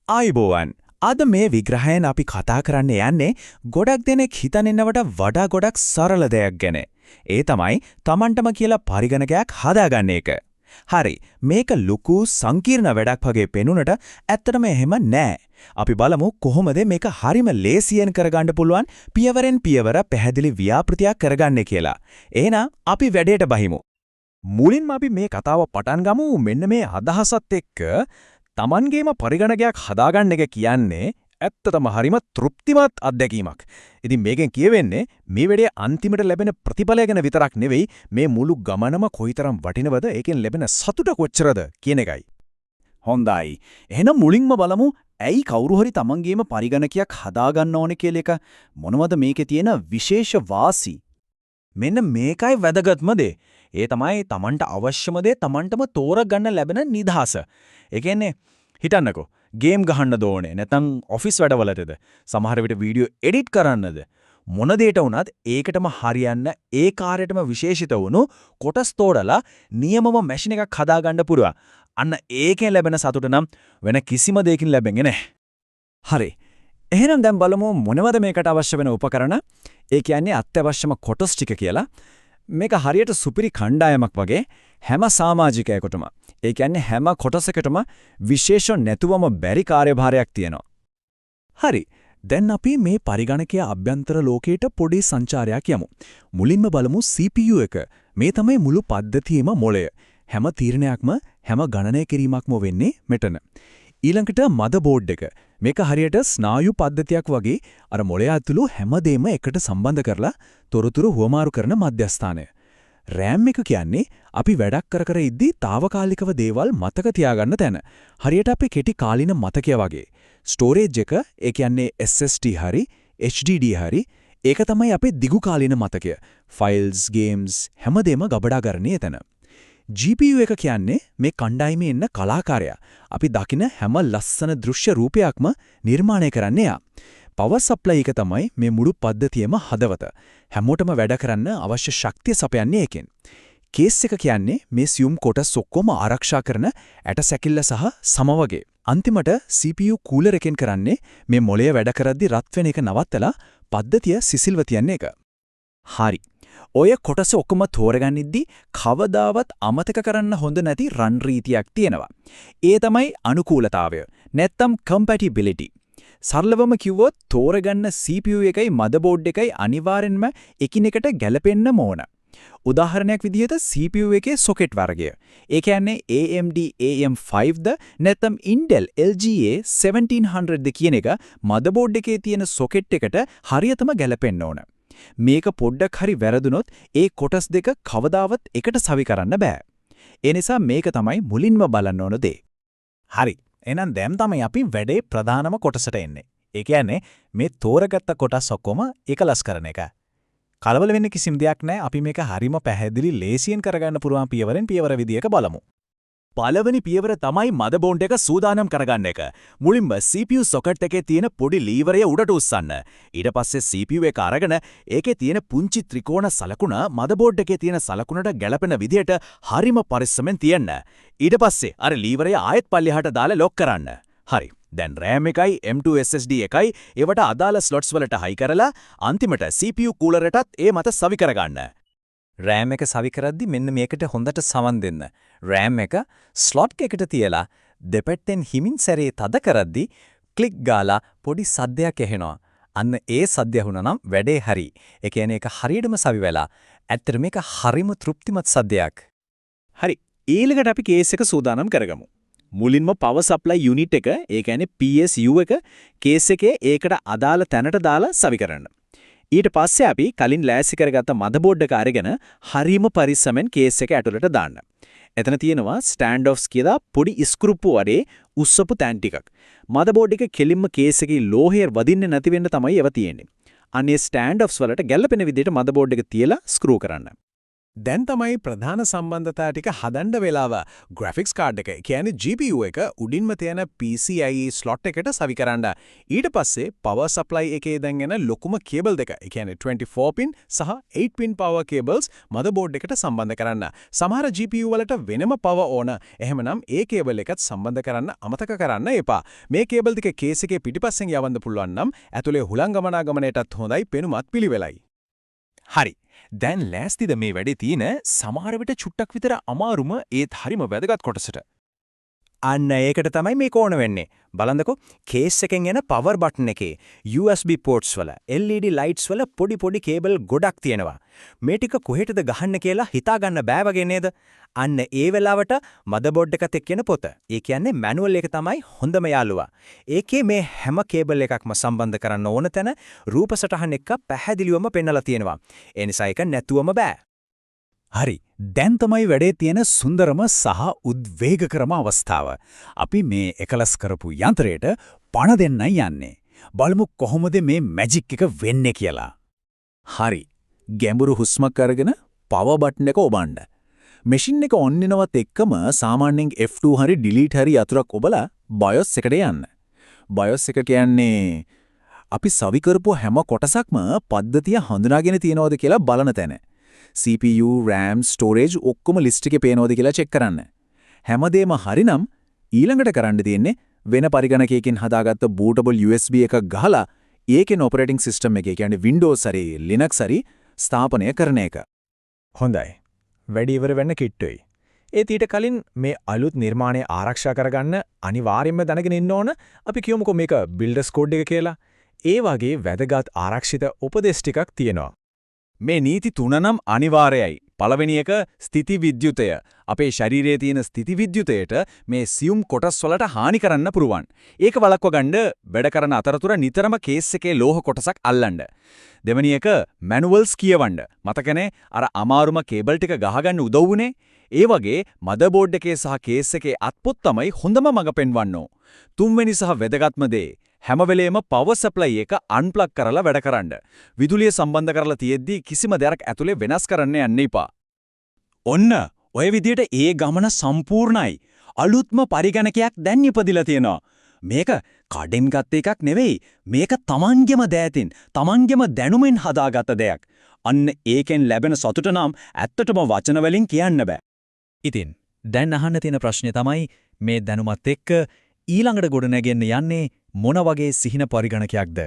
ආයුබෝවන්. අද මේ විග්‍රහයෙන් අපි කතා කරන්න යන්නේ ගොඩක් දෙනෙක් හිතනවට වඩා ගොඩක් සරල දෙයක් ගැන. ඒ තමයි Tamanටම කියලා පරිගණකයක් හදාගන්න එක. හරි. මේක ලুকু සංකීර්ණ වැඩක් වගේ පෙනුනට ඇත්තටම එහෙම නෑ. අපි බලමු කොහොමද මේක හරිම ලේසියෙන් කරගන්න පුළුවන් පියවරෙන් පියවර පැහැදිලි ව්‍යාපෘතියක් කරගන්නේ කියලා. එහෙනම් අපි වැඩේට බහිමු. මුලින්ම අපි මේ කතාව පටන් ගමු මෙන්න මේ අදහසත් එක්ක. Tamanගේම පරිගණකයක් හදාගන්න එක කියන්නේ ඇත්තටම හරිම තෘප්තිමත් අත්දැකීමක්. ඉතින් මේකෙන් කියවෙන්නේ මේ වෙලේ අන්තිමට ලැබෙන ප්‍රතිඵලය ගැන විතරක් නෙවෙයි මේ මුළු ගමනම කොයිතරම් වටිනවද ඒකෙන් ලැබෙන සතුට කොච්චරද කියන එකයි. හොඳයි. එහෙනම් මුලින්ම බලමු ඇයි කවුරු හරි Tamanගේම පරිගණකයක් හදාගන්න ඕනේ කියලා එක මොනවද මේකේ තියෙන විශේෂ වාසි? මෙන්න මේකයි වැදගත්ම දේ. ඒ තමයි Tamanට අවශ්‍යම දේ Tamanටම තෝරගන්න ලැබෙන නිදහස. ඒ කියන්නේ හිතන්නකෝ ගේම් ගහන්න දෝනේ නැත්නම් ඔෆිස් වැඩවලටද සමහර විට වීඩියෝ එඩිට් කරන්නද මොන දෙයකට වුණත් ඒකටම හරියන්න ඒ කාර්යයටම විශේෂිත වුණු කොටස් තෝඩලා නියමම මැෂින් එකක් හදාගන්න පුරුවා. අන්න ඒකෙන් ලැබෙන සතුට නම් වෙන කිසිම දෙයකින් ලැබෙන්නේ නැහැ. හරි. එහෙනම් දැන් බලමු මොනවද මේකට අවශ්‍ය වෙන උපකරණ? ඒ කියන්නේ අත්‍යවශ්‍යම කොටස් ටික කියලා. මේක හරියට සුපිරි කණ්ඩායමක් වගේ හැම සමාජිකයෙකුටම ඒ කියන්නේ හැම කොටසකටම විශේෂ නැතුවම බැරි කාර්යභාරයක් තියෙනවා. හරි. දැන් අපි මේ පරිගණකයේ අභ්‍යන්තර ලෝකයට පොඩි සංචාරයක් යමු. මුලින්ම බලමු CPU එක. මේ තමයි මුළු පද්ධතියේම මොළය. හැම තීරණයක්ම හැම ගණනය කිරීමක්ම වෙන්නේ මෙතන. ඊළඟට මදබෝඩ් එක. මේක හරියට ස්නායු පද්ධතියක් වගේ අර මොළය ඇතුළු හැමදේම එකට සම්බන්ධ කරලා තොරතුරු හුවමාරු කරන මධ්‍යස්ථානය. RAM එක කියන්නේ අපි වැඩක් කර ඉද්දී తాවකාලිකව දේවල් මතක තියාගන්න තැන. හරියට අපේ කෙටි කාලින මතකය වගේ. ස්ටෝරේජ් එක ඒ කියන්නේ SSD හරි HDD හරි ඒක තමයි අපේ දිගු කාලින මතකය. ෆයිල්ස්, ගේම්ස් හැමදේම ගබඩා ගන්නේ එතන. GPU එක කියන්නේ මේ කණ්ඩායමේ ඉන්න කලාකාරයා. අපි දකින හැම ලස්සන දෘශ්‍ය රූපයක්ම නිර්මාණය කරන්නේ යා. පවර් සප්ලයි එක තමයි මේ මුළු පද්ධතියේම හදවත. හැමෝටම වැඩ කරන්න අවශ්‍ය ශක්තිය සපයන්නේ ඒකෙන්. කේස් එක කියන්නේ මේ සියුම් කොටස් ඔක්කොම ආරක්ෂා කරන ඇටසැකිල්ල සහ සම වගේ. අන්තිමට CPU කූලර් එකෙන් කරන්නේ මේ මොළය වැඩ කරද්දි රත් වෙන එක නවත්තලා පද්ධතිය සිසිල්ව තියන්නේ එක. හරි. ඔය කොටස ඔක්කොම තෝරගනිද්දි කවදාවත් අමතක කරන්න හොඳ නැති රන් රීතියක් තියෙනවා. ඒ තමයි අනුකූලතාවය. නැත්තම් compatibility. සරලවම කිව්වොත් තෝරගන්න CPU එකයි මදබෝඩ් එකයි අනිවාර්යෙන්ම එකිනෙකට ගැලපෙන්න ඕන. උදාහරණයක් විදිහට CPU එකේ සොකට් වර්ගය. ඒ කියන්නේ AMD AM5ද නැත්නම් Intel LGA 1700ද කියන එක මදබෝඩ් එකේ තියෙන සොකට් එකට හරියටම ගැලපෙන්න ඕන. මේක පොඩ්ඩක් හරි වැරදුනොත් ඒ කොටස් දෙක කවදාවත් එකට සවි කරන්න බෑ. ඒ නිසා මේක තමයි මුලින්ම බලන්න ඕන දේ. හරි. එහෙනම් දැන් තමයි අපි වැඩේ ප්‍රධානම කොටසට එන්නේ. ඒ කියන්නේ මේ තෝරගත්ත කොටස් ඔක්කොම එකලස් කරන එක. කලබල වෙන්න කිසිම දෙයක් නැහැ. අපි මේක හරිම පැහැදිලි ලේසියෙන් කරගන්න පුළුවන් පියවරෙන් පියවර විදියක බලමු. පළවෙනි පියවර තමයි මදබෝඩ් එක සූදානම් කරගන්න එක. මුලින්ම CPU සොකට් එකේ තියෙන පොඩි ලීවරය උඩට උස්සන්න. ඊට පස්සේ CPU එක අරගෙන ඒකේ තියෙන පුංචි ත්‍රිකෝණ සලකුණ මදබෝඩ් එකේ තියෙන සලකුණට ගැලපෙන විදියට හරිම පරිස්සමෙන් තියන්න. ඊට පස්සේ අර ලීවරය ආයෙත් පල්ලෙහාට දාලා ලොක් කරන්න. හරි. දැන් RAM එකයි M2 SSD එකයි ඒවට අදාළ ස්ලොට්ස් වලට හයි කරලා අන්තිමට CPU කූලරයටත් ඒ මත සවි කරගන්න. RAM එක සවි කරද්දි මෙන්න මේකට හොඳට සමන් දෙන්න. RAM එක ස්ලොට් එකකට තියලා දෙපැත්තෙන් හිමින් සැරේ තද කරද්දි ක්ලික් ගාලා පොඩි සද්දයක් එනවා. අන්න ඒ සද්දය වුණා නම් වැඩේ හරි. ඒ කියන්නේ ඒක හරියටම සවි වෙලා. ඇත්තට මේක හරිම තෘප්තිමත් සද්දයක්. හරි. ඊළඟට අපි කේස් එක සූදානම් කරගමු. මුලින්ම power supply unit එක, ඒ කියන්නේ PSU එක කේස් එකේ ඒකට අදාළ තැනට දාලා සවි කරන්න. ඊට පස්සේ අපි කලින් ලෑස්ති කරගත්ත මදබෝඩ් එක අරගෙන හරිම පරිස්සමෙන් කේස් එක ඇතුළට දාන්න. එතන තියෙනවා ස්ටෑන්ඩ් ඔෆ්ස් කියලා පොඩි ස්ක්‍රූප්පු වගේ උස්සපු තැන් ටිකක්. මදබෝඩ් එක කෙලින්ම කේස් එකේ ලෝහය වදින්නේ නැති වෙන්න තමයි ඒවා තියෙන්නේ. අනේ ස්ටෑන්ඩ් ඔෆ්ස් වලට ගැළපෙන විදිහට මදබෝඩ් එක තියලා ස්ක්‍රූ කරන්න. දැන් තමයි ප්‍රධාන සම්බන්ධතා ටික හදන්න වෙලාව. graphics card එක කියන්නේ GPU එක උඩින්ම තියෙන PCIe slot එකට සවි කරන්න. ඊට පස්සේ power supply එකේ දැන් එන ලොකුම cable දෙක, ඒ කියන්නේ 24 pin සහ 8 pin power cables motherboard එකට සම්බන්ධ කරන්න. සමහර GPU වලට වෙනම power ඕන. එහෙමනම් ඒ cable එකත් සම්බන්ධ කරන්න අමතක කරන්න එපා. මේ cable දෙක case එකේ පිටිපස්සෙන් යවන්න පුළුවන් නම් ඇතුලේ හුලං ගමනාගමනයටත් හොඳයි පෙනුමත් පිළිවෙලයි. හරි. දැන් ලෑස්තිද මේ වැඩේ තියෙන සමහර විට චුට්ටක් විතර අමාරුම ඒත් හරිම වැදගත් කොටසට. අන්න ඒකට තමයි මේක ඕන වෙන්නේ. බලන්නකෝ කේස් එකෙන් එන power button එකේ USB ports වල LED lights වල පොඩි කේබල් ගොඩක් තියෙනවා. මේ ටික කොහෙටද ගහන්න කියලා හිතා ගන්න බෑ වගේ නේද? අන්න ඒ වෙලාවට motherboard එකත් එක්ක එන පොත. ඒ කියන්නේ manual එක තමයි හොඳම යාළුවා. ඒකේ මේ හැම කේබල් එකක්ම සම්බන්ධ කරන්න ඕන තැන රූප සටහන් එක පැහැදිලිවම පෙන්නලා තියෙනවා. ඒ නිසා ඒක නැතුවම බෑ. හරි. දැන් තමයි වැඩේ තියෙන සුන්දරම සහ උද්වේගකරම අවස්ථාව. අපි මේ එකලස් කරපු යන්ත්‍රයට පණ දෙන්නයි යන්නේ. බලමු කොහොමද මේ මැජික් එක වෙන්නේ කියලා. හරි. ගැඹුරු හුස්මක් අරගෙන power button එක ඔබන්න. මැෂින් එක ඔන් වෙනවත් එක්කම සාමාන්‍යයෙන් F2 හරි delete හරි අතුරක් ඔබලා BIOS එකට යන්න. BIOS එක කියන්නේ අපි සවි කරපු හැම කොටසක්ම පද්ධතිය හඳුනාගෙන තියනවද කියලා බලන තැන. CPU, RAM, storage ඔක්කොම list එකේ පේනවද කියලා check කරන්න. හැමදේම හරිනම් ඊළඟට කරන්න තියෙන්නේ වෙන පරිගණකයකින් හදාගත්ත bootable USB එකක් ගහලා ඒකෙන් operating system එකේ කියන්නේ Windows හරි Linux හරි ස්ථාපනය කරන එක. හොඳයි. වැඩි ඉවර වෙන්න කිට්ටුයි. ඒත් ඊට කලින් මේ අලුත් නිර්මාණය ආරක්ෂා කරගන්න අනිවාර්යයෙන්ම දැනගෙන ඉන්න ඕන අපි කියමුකෝ මේක builders code එක කියලා. ඒ වගේ වැදගත් ආරක්ෂිත උපදේශ ටිකක් තියෙනවා. මේ නීති තුන නම් අනිවාර්යයි. පළවෙනි එක ස්ථಿತಿ විද්‍යුතය. අපේ ශරීරයේ තියෙන ස්ථಿತಿ විද්‍යුතයට මේ සියුම් කොටස් වලට හානි කරන්න පුරුවන්. ඒක වළක්ව ගන්න වැඩ කරන අතරතුර නිතරම කේස් එකේ ලෝහ කොටසක් අල්ලන්න. දෙවෙනි එක මැනුවල්ස් කියවන්න. මතකනේ අර අමාරුම කේබල් ටික ගහගන්න උදව් වුනේ. ඒ වගේ මදර්බෝඩ් එකේ සහ කේස් එකේ අත්පොත් තමයි හොඳම මඟ පෙන්වන්නෝ. තුන්වෙනි සහ වැදගත්ම දේ හැම වෙලේම power supply එක unplug කරලා වැඩ කරන්න. විදුලිය සම්බන්ධ කරලා තියෙද්දි කිසිම දෙයක් ඇතුලේ වෙනස් කරන්න යන්න එපා. ඔන්න ඔය විදියට ඒ ගමන සම්පූර්ණයි. අලුත්ම පරිගණකයක් දැන් ඉපදිලා තියෙනවා. මේක කඩෙන් ගත්ත එකක් නෙවෙයි. මේක තමන්ගෙම දෑතින්, තමන්ගෙම දැනුමෙන් හදාගත්ත දෙයක්. අන්න ඒකෙන් ලැබෙන සතුට නම් ඇත්තටම වචන වලින් කියන්න බෑ. ඉතින් දැන් අහන්න තියෙන ප්‍රශ්නේ තමයි මේ දැනුමත් එක්ක ඊළඟට ගොඩනැගෙන්න යන්නේ මොන වගේ සිහින පරිගණකයක්ද?